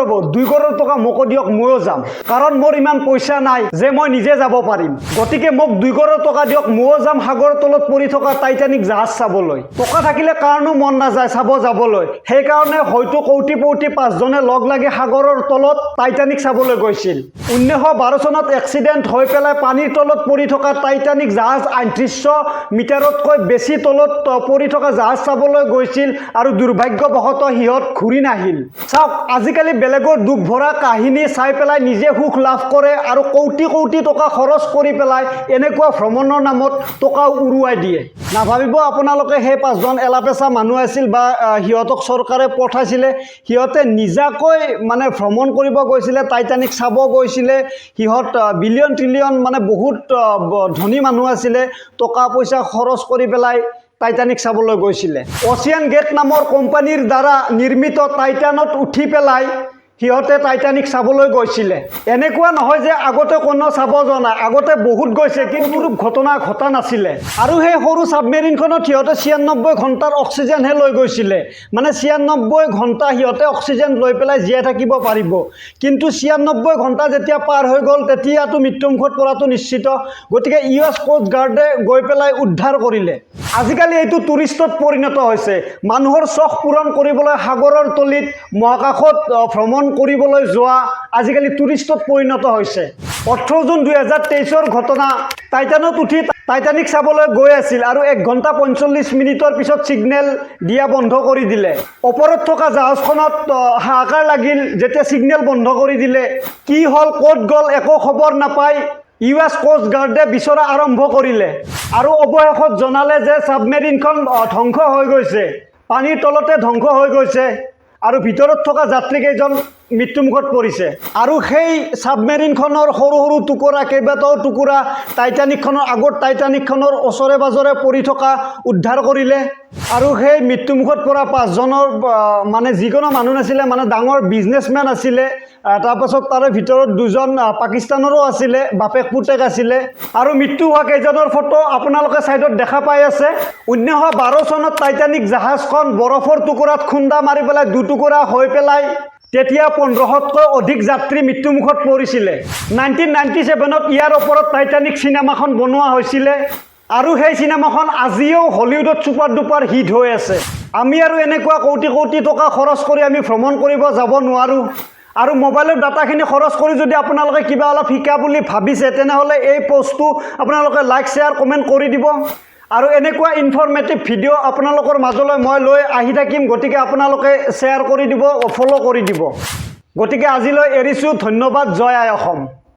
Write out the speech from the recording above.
ৰ'ব 2 কৰোৰ টকা মোক দিয়ক ময়ো যাম কাৰণ মোৰ ইমান পইচা নাই যে মই নিজে যাব পাৰিম গতিকে মোক 2 কৰোৰ টকা দিয়ক ময়ো যাম সাগৰৰ তলত পৰি থকা টাইটানিক জাহাজ চাবলৈ টকা থাকিলে কাৰণো মন নাযায় চাব যাবলৈ সেই কাৰণে হয়তো কৌটিপৌটি 5 জনে লগ লাগি সাগৰৰ তলত টাইটানিক চাবলৈ গৈছিল 1912 চনত এক্সিডেন্ট হৈ পেলাই পানীৰ তলত পৰি থকা টাইটানিক জাহাজ 3800 মিটাৰতকৈ বেছি তলত পৰি থকা জাহাজ চাবলৈ গৈছিল আৰু দুৰ্ভাগ্যবশতঃ হিহঁত ঘূৰি নাহিল চাওক আজিকালি বেলেগৰ দুখ ভৰা কাহিনী চাই পেলাই নিজে সুখ লাভ কৰে আৰু কোটি কোটি টকা খৰচ কৰি পেলাই এনেকুৱা ভ্ৰমণৰ নামত টকা উৰুৱাই দিয়ে নাভাবিব আপোনালোকে সেই 5 জন এলাপেচা মানুহ আছিল বা হিহঁতক চৰকাৰে পঠাইছিলে হিহঁতে নিজাকৈ মানে ভ্ৰমণ কৰিব গৈছিলে টাইটানিক চাব গৈছিলে হিহঁত বিলিয়ন ট্ৰিলিয়ন মানে বহুত ধনী মানুহ আছিলে টকা পইচা খৰচ কৰি পেলাই টাইটানিক চাবলৈ গৈছিলে অচিয়ান গেট নামৰ কোম্পানীৰ দ্বাৰা নিৰ্মিত টাইটানত উঠি পেলাই হিহঁতে টাইটানিক চাবলৈ গৈছিলে এনেকুৱা নহয় যে আগতে কোনো চাব জনা আগতে বহুত গৈছে কিন্তু ঘটনা ঘটা নাছিলে আৰু সেই সৰু সাবমেৰিনখনত হিহঁতে 96 ঘণ্টাৰ অক্সিজেনহে লৈ গৈছিলে মানে 96 ঘণ্টা হিহঁতে অক্সিজেন লৈ পেলাই জীয়াই থাকিব পাৰিব কিন্তু 96 ঘণ্টা যেতিয়া পাৰ হৈ গ'ল তেতিয়াতো মৃত্যুমুখত পৰাটো নিশ্চিত গতিকে ইউএছ কোষ্ট গাৰ্ডে গৈ পেলাই উদ্ধাৰ কৰিলে আজিকালি এইটো টুৰিষ্টত পৰিণত হৈছে মানুহৰ চখ পূৰণ কৰিবলৈ সাগৰৰ তলিত মহাকাশত ভ্ৰমণ কৰিবলৈ যোৱা আজিকালি টুৰিষ্টত পৰিণত হৈছে 18 জুন 2023 ঘটনা টাইটানত উঠি টাইটানিক চাবলৈ গৈ আছিল আৰু 1 ঘণ্টা 45 মিনিটৰ পিছত সিগনেল দিয়া বন্ধ কৰি দিলে ওপৰত থকা জাহাজখনত হাহাকাৰ লাগিল যেতিয়া সিগনেল বন্ধ কৰি দিলে কি হল ক'ত গ'ল একো খবৰ নাপায় ইউএছ কোষ্ট গাৰ্ডে বিচৰা আৰম্ভ কৰিলে আৰু অৱশেষত জনালে যে সাবমেৰিনখন ধ্বংস হৈ গৈছে পানীৰ তলতে ধ্বংস হৈ গৈছে আৰু ভিতৰত থকা যাত্ৰীকেইজন মৃত্যুমুখত পৰিছে আৰু সেই সাবমেৰিনখনৰ সৰু সৰু টুকুৰা কেইবাটাও টুকুৰা টাইটানিকখনৰ আগৰ টাইটানিকখনৰ ওচৰে পাজৰে পৰি থকা উদ্ধাৰ কৰিলে আৰু সেই মৃত্যুমুখত পৰা 5 জনৰ মানে যিকোনো মানুহ নাছিলে মানে ডাঙৰ বিজনেছমেন আছিলে তাৰপাছত তাৰে ভিতৰত 2 জন পাকিস্তানৰো আছিলে বাপেক পুতেক আছিলে আৰু মৃত্যু হোৱা কেইজনৰ ফটো আপোনালোকে সাইডত দেখা পাই আছে 1912 চনত টাইটানিক জাহাজখন বৰফৰ টুকুৰাত খুন্দা মাৰি পেলাই 2 টুকুৰা হৈ পেলাই তেতিয়া 1500তকৈ অধিক যাত্ৰী মৃত্যুমুখত পৰিছিলে 1997ত ইয়াৰ ওপৰত টাইটানিক সিনেমাখন বনোৱা হৈছিলে আৰু সেই সিনেমাখন আজিও হলিউডত সুপাৰ ডুপাৰ হিট হৈ আছে আমি আৰু এনেকুৱা কোটি কোটি টকা খৰচ কৰি আমি ভ্ৰমণ কৰিব যাব নোৱাৰো আৰু মোবাইলৰ ডাটাখিনি খৰচ কৰি যদি আপোনালোকে কিবা অলপ শিকা বুলি ভাবিছে তেনেহলে এই পোষ্টটো আপোনালোকে লাইক শেয়াৰ কমেন্ট কৰি দিব আৰু এনেকুৱা ইনফৰমেটিভ ভিডিও আপোনালোকৰ মাজলৈ মই লৈ আহি থাকিম গতিকে আপোনালোকে শেয়াৰ কৰি দিব ফলো কৰি দিব গতিকে আজিলৈ এৰিছো ধন্যবাদ জয় আই অসম।